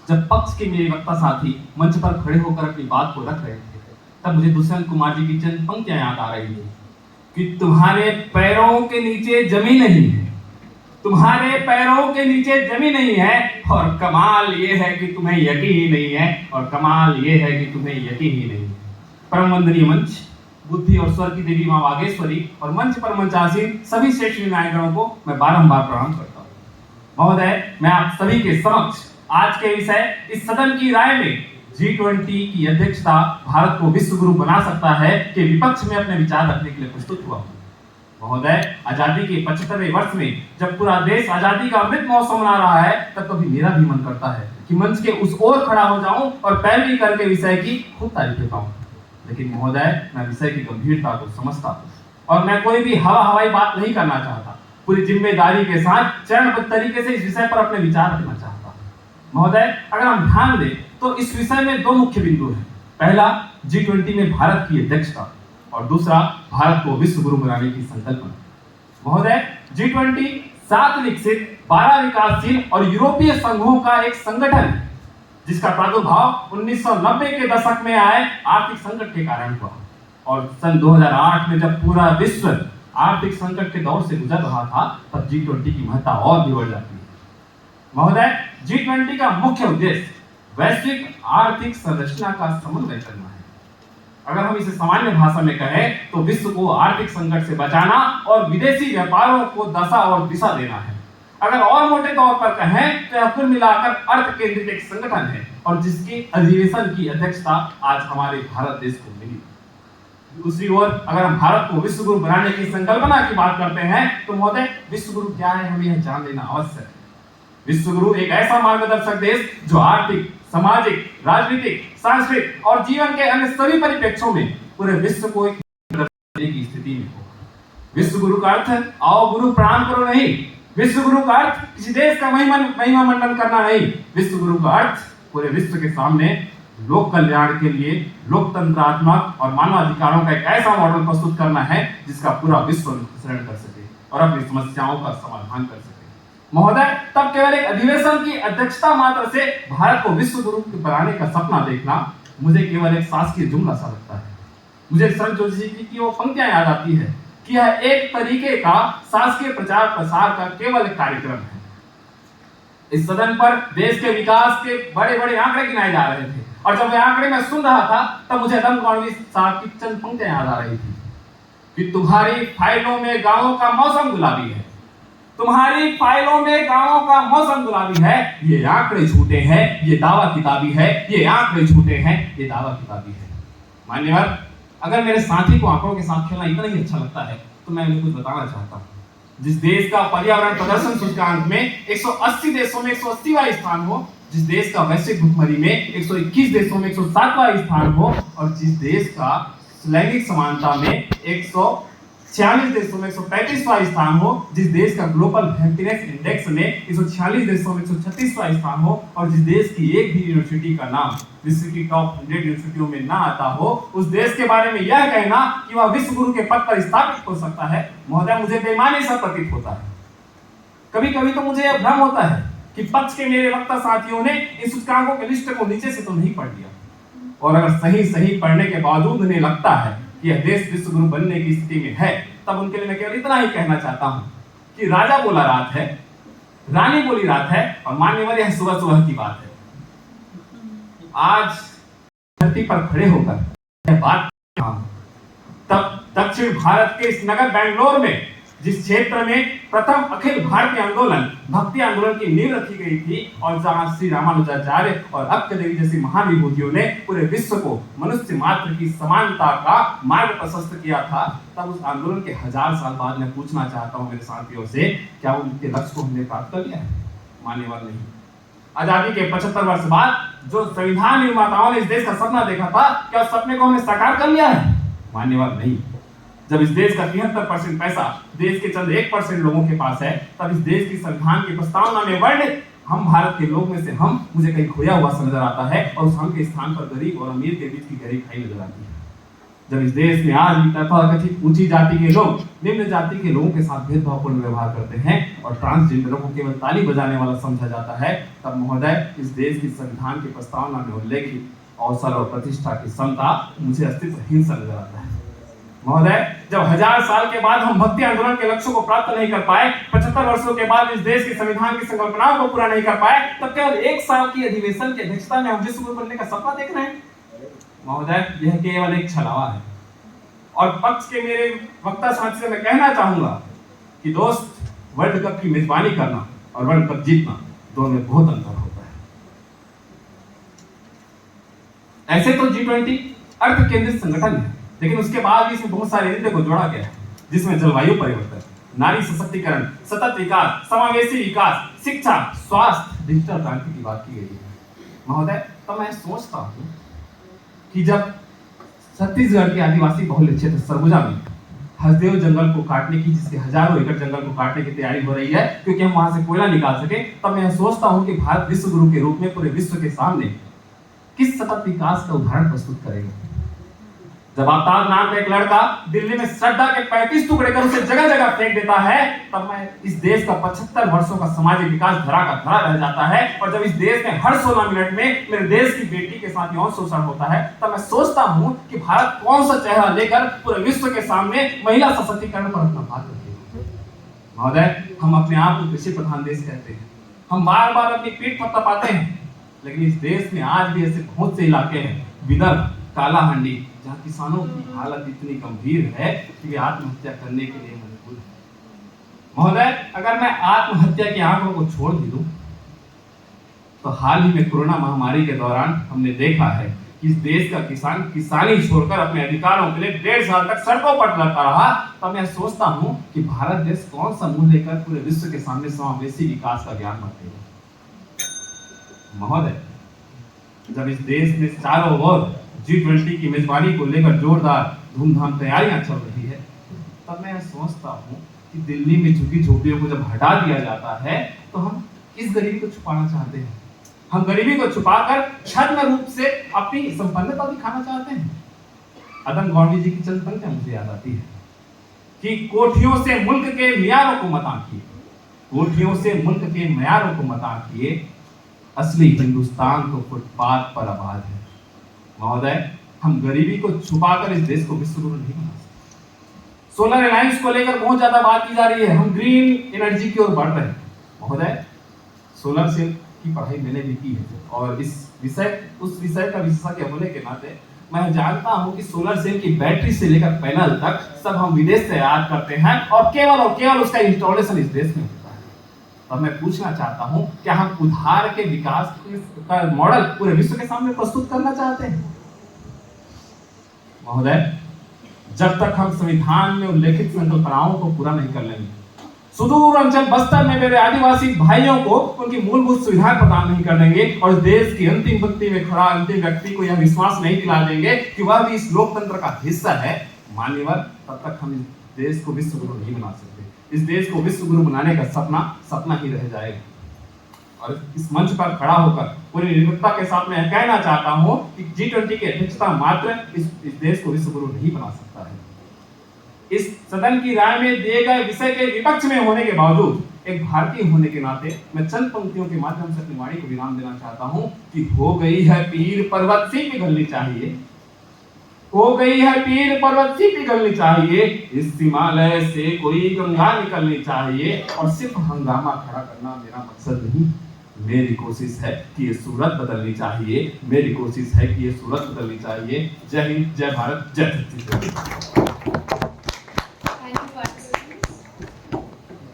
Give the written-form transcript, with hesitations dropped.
जब पक्ष के मेरे वक्ता साथी मंच पर खड़े होकर अपनी बात को रख रहे थे, तब मुझे दुष्यंत कुमार जी की चंद पंक्तियां याद आ रही थी कि तुम्हारे पैरों के नीचे जमीन नहीं है, तुम्हारे पैरों के नीचे जमीन नहीं है, और कमाल ये है कि तुम्हें यकीन ही नहीं है, और कमाल ये है कि तुम्हें यकीन ही नहीं है। परम वंदनीय मंच, बुद्धि और स्वर की देवी मां वागेश्वरी और मंच पर मंचासीन सभी श्रेष्ठ नायकों को मैं बारंबार प्रणाम करता हूँ। महोदय, मैं आप सभी के समक्ष आज के विषय इस सदन की राय में G20 की अध्यक्षता भारत को विश्व गुरु बना सकता है के विपक्ष में अपने विचार रखने के लिए प्रस्तुत हुआ हूँ। महोदय, आजादी के 75वें वर्ष में जब पूरा देश आजादी का अमृत महोत्सव मना रहा है, तब कभी मेरा भी मन करता है कि मंच के उस ओर खड़ा हो जाऊं और पैरवी करके विषय की खूब तारीफ पाऊं। लेकिन महोदय, मैं विषय की गंभीरता को समझता हूं और मैं कोई भी हवाई बात नहीं करना चाहता। पूरी जिम्मेदारी के साथ चरणबद्ध तरीके से इस विषय पर अपने विचार रखना चाहता हूं। महोदय, अगर हम ध्यान दें तो इस विषय में दो मुख्य बिंदु हैं। पहला, G20 में भारत की अध्यक्षता, और दूसरा, भारत को विश्व गुरु बनाने की संकल्पना। महोदय, G20 7 विकसित 12 विकासशील और यूरोपीय संघों का एक संगठन है, जिसका प्रादुर्भाव 1990 के दशक में आए आर्थिक संकट के कारण हुआ, और सन 2008 में जब पूरा विश्व आर्थिक संकट के दौर से गुजर रहा था, तब G20 की महत्ता और भी बढ़ जाती है। महोदय, G20 का मुख्य उद्देश्य वैश्विक आर्थिक संरचना का समन्वय करना है। अगर हम इसे सामान्य भाषा में कहें तो विश्व को आर्थिक संकट से बचाना और विदेशी व्यापारों को दशा और दिशा देना है। अगर और मोटे तौर पर कहें तो यह कुल मिलाकर अर्थ केंद्रित एक संगठन है, और जिसकी अधिवेशन की अध्यक्षता आज हमारे भारत देश को मिली। दूसरी ओर, अगर हम भारत को विश्व गुरु बनाने की संकल्पना की बात करते हैं तो महोदय, विश्व गुरु क्या है, हमें यह जान लेना आवश्यक है। विश्व गुरु एक ऐसा मार्गदर्शक देश जो आर्थिक, सामाजिक, राजनीतिक, सांस्कृतिक और जीवन के अन्य सभी परिप्रेक्ष्यों में पूरे विश्व को एक देने की स्थिति में हो। विश्व गुरु का अर्थ आओ गुरु प्रणाम करो नहीं, विश्व गुरु का अर्थ किसी देश का महिमा मंडन करना नहीं। विश्व गुरु का अर्थ पूरे विश्व के सामने लोक कल्याण के लिए लोकतंत्रात्मक और मानवाधिकारों का एक ऐसा मॉडल प्रस्तुत करना है जिसका पूरा विश्व अनुसरण कर सके और अपनी समस्याओं का समाधान कर सके। महोदय, तब केवल एक अधिवेशन की अध्यक्षता मात्र से भारत को विश्व गुरु बनाने का सपना देखना मुझे केवल एक शासकीय जुमला सा लगता है। मुझे संत जोशी जी की वो पंक्तियां याद आती है कि यह एक तरीके का शासकीय प्रचार प्रसार का केवल एक कार्यक्रम है। इस सदन पर देश के विकास के बड़े बड़े आंकड़े गिनाए जा रहे थे, और जब वह आंकड़े मैं सुन रहा था तब मुझे रम गौड़वी साहब की चंद पंक्तियां याद आ रही थी कि तुम्हारी फाइलों में गांवों का मौसम गुलाबी है, तुम्हारी फाइलों में गांवों का मौसम गुलाबी है, ये आंकड़े झूठे हैं, ये दावा किताबी है, ये आंकड़े झूठे हैं, ये दावा किताबी है। मान्यवर, अगर मेरे साथी को आंकड़ों के साथ खेलना इतना ही अच्छा लगता है तो मैं उन्हें कुछ बताना चाहता हूँ। जिस देश का पर्यावरण प्रदर्शन सूचकांक में 180 देशों में 180वां स्थान हो, जिस देश का वैश्विक भुखमरी में 121 देशों में 107वां स्थान हो, और जिस देश का लैंगिक समानता में 146 देशों में 135वां स्थान हो, जिस देश का ग्लोबल हैप्पीनेस इंडेक्स में 146 देशों में 136वां स्थान हो, और जिस देश की एक भी यूनिवर्सिटी का नाम विश्व की टॉप 100 यूनिवर्सिटियों में ना आता हो, उस देश के बारे में यह कहना कि वह विश्व गुरु के पद पर स्थापित हो सकता है, महोदय, मुझे बेईमानी सा प्रतीत होता है। कभी कभी तो मुझे यह भ्रम होता है कि पक्ष के मेरे वक्ता साथियों ने इन सूचकांकों के लिस्ट को नीचे से तो नहीं पढ़ लिया, और अगर सही पढ़ने के बावजूद उन्हें लगता है कि यह देश विश्व गुरु बनने की स्थिति में है, तब उनके लिए मैं केवल इतना ही कहना चाहता हूं कि राजा बोला रात है, रानी बोली रात है, और मान्यवर यह सुबह सुबह की बात है। आज धरती पर खड़े होकर यह बात तब दक्षिण भारत के इस नगर बेंगलोर में, जिस क्षेत्र में प्रथम अखिल भारतीय आंदोलन भक्ति आंदोलन की नींव रखी गई थी, और जहां श्री रामानुजाचार्य और अक्कदेवी जैसी महान विभूतियों ने पूरे विश्व को मनुष्य मात्र की समानता का मार्ग प्रशस्त किया था, तब उस आंदोलन के 1000 साल बाद मैं पूछना चाहता हूं मेरे साथियों से, क्या उनके लक्ष्य को हमने प्राप्त कर लिया है? मान्यवर नहीं। आजादी के 75 वर्ष बाद जो संविधान निर्माताओं ने इस देश का सपना देखा था, क्या उस सपने को हमने साकार कर लिया है? मान्यवर नहीं। जब इस देश का 73% पैसा देश के चंद 1% लोगों के पास है, तब इस देश की संविधान की प्रस्तावना में वर्णित हम भारत के लोग में से हम मुझे कहीं खोया हुआ सा नजर आता है, और उस हम के स्थान पर गरीब और अमीर के बीच की गहरी खाई नजर आती है। जब इस देश में आज भी तथाकथित ऊंची जाति के लोग निम्न जाति के लोगों के साथ भेदभावपूर्ण व्यवहार करते हैं और ट्रांसजेंडरों को केवल ताली बजाने वाला समझा जाता है, तब महोदय इस देश की संविधान की प्रस्तावना में उल्लेखित अवसर और प्रतिष्ठा की समता मुझे अस्तित्वहीन सा नजर आता है। महोदय, जब 1000 साल के बाद हम भक्ति आंदोलन के लक्ष्यों को प्राप्त नहीं कर पाए, 75 वर्षों के बाद इस देश के संविधान की संकल्पनाओं को पूरा नहीं कर पाए, तब केवल 1 साल की अधिवेशन की अध्यक्षता में हम विश्व गुरु बनने का सपना देख रहे हैं। महोदय, यह केवल एक छलावा है और पक्ष के मेरे वक्ता साथी से मैं कहना चाहूंगा कि दोस्त, वर्ल्ड कप की मेजबानी करना और वर्ल्ड कप जीतना दोनों में बहुत अंतर होता है। ऐसे तो G20 अर्थ केंद्रित संगठन है, लेकिन उसके बाद भी इसमें बहुत सारे मुद्दे को जोड़ा गया है, जिसमें जलवायु परिवर्तन, नारी सशक्तिकरण, सतत विकास, समावेशी विकास, शिक्षा, स्वास्थ्य, डिजिटल क्रांति की बात की गई है। महोदय, तो मैं सोचता हूँ कि जब छत्तीसगढ़ के आदिवासी बहुल क्षेत्र सरगुजा में हसदेव जंगल को काटने की, जिसके हजारों एकड़ जंगल को काटने की तैयारी हो रही है क्योंकि हम वहां से कोयला निकाल सके, तब मैं सोचता हूं कि भारत विश्व गुरु के रूप में पूरे विश्व के सामने किस सतत विकास का उदाहरण प्रस्तुत करेगा। जब आफ्ताब नाम का एक लड़का दिल्ली में श्रद्धा के 35 टुकड़े कर उसे जगह जगह फेंक देता है, तब मैं इस देश का 75 वर्षों का सामाजिक विकास धरा का धरा रह जाता है। और जब इस देश में हर 16 मिनट में मेरे देश की बेटी के साथ यौन शोषण होता है, तब मैं सोचता हूं कि भारत कौन सा चेहरा लेकर पूरे विश्व के सामने महिला सशक्तिकरण पर अपना बात रखेगा। महोदय, हम अपने आप को कृषि प्रधान देश कहते हैं, हम बार बार अपनी पीठ पर तपाते हैं, लेकिन इस देश में आज भी ऐसे बहुत से इलाके हैं, विदर्भ, कालाहांडी, जहाँ किसानों की हालत इतनी गंभीर है कि वे आत्महत्या करने के लिए मजबूर हैं। महोदय, अगर मैं आत्महत्या के आंकड़ों को छोड़ भी दूं, तो हाल ही में कोरोना महामारी के दौरान हमने देखा है कि इस देश का किसान किसानी छोड़कर अपने अधिकारों के लिए 1.5 साल तक सड़कों पर लड़ता रहा। तब मैं सोचता हूं कि भारत देश कौन सा मुंह लेकर पूरे विश्व के सामने समावेशी विकास का ज्ञान बांटेगा। महोदय, जब इस देश में चारों ओर G20 की मेजबानी को लेकर जोरदार धूमधाम तैयारियां चल रही है, तब मैं सोचता हूं कि दिल्ली में झुग्गी झोपड़ियों को जब हटा दिया जाता है, तो हम इस गरीबी को छुपाना चाहते हैं। हम गरीबी को छुपाकर छद्म रूप से अपनी संपन्नता दिखाना चाहते हैं। अदम गौंडी जी की चंद पंक्तियां मुझे याद आती है कि कोठियों से मुल्क के मियारों को मत आंकिए, कोठियों से मुल्क के मियारों को मत आंकिए, असली हिंदुस्तान तो फुटपाथ पर आबाद है। महोदय, हम गरीबी को छुपाकर इस देश को विश्व गुरु नहीं बना सकते। सोलर अलायंस को लेकर बहुत ज्यादा बात की जा रही है, हम ग्रीन एनर्जी की ओर बढ़ रहे हैं। महोदय, सोलर सेल की पढ़ाई मैंने भी की है और उस विषय का विशेषज्ञ होने के नाते मैं जानता हूं कि सोलर सेल की बैटरी से लेकर पैनल तक सब हम विदेश से आयात करते हैं और केवल उसका इंस्टॉलेशन इस देश में होता है। अब मैं पूछना चाहता हूं, क्या हम उधार के विकास का मॉडल पूरे विश्व के सामने प्रस्तुत करना चाहते हैं? महोदय, जब तक हम संविधान में उल्लेखित संकल्पनाओं को पूरा नहीं कर लेंगे, सुदूर अंचल बस्तर में मेरे आदिवासी भाइयों को उनकी मूलभूत सुविधाएं प्रदान नहीं कर देंगे और देश की अंतिम पंक्ति में खड़ा अंतिम व्यक्ति को यह विश्वास नहीं दिला देंगे कि वह भी इस लोकतंत्र का हिस्सा है, मान्यवर, तब तक हम इस देश को विश्व गुरु नहीं बना सकते। इस देश को विश्व गुरु बनाने का सपना ही रह जाएगा। और इस मंच पर खड़ा होकर पूरी निर्भीकता के साथ मैं कहना चाहता हूं कि G20 की अध्यक्षता मात्र इस देश को विश्व गुरु नहीं बना सकता है। इस सदन की राय में दिए गए विषय के विपक्ष में होने के बावजूद एक भारतीय होने के नाते मैं चंद पंक्तियों के माध्यम से अपनी वाणी को विराम देना चाहता हूं कि हो गई है पीर पर्वत सी पिघलनी चाहिए, हो गई है पीर पर्वत सी पिघलनी चाहिए, इस हिमालय से कोई गंगा निकलनी चाहिए। और सिर्फ हंगामा खड़ा करना मेरा मकसद नहीं, मेरी कोशिश है कि ये सूरत बदलनी चाहिए, मेरी कोशिश है कि ये सूरत बदलनी चाहिए। जय हिंद, जय भारत, जय छत्तीसगढ़।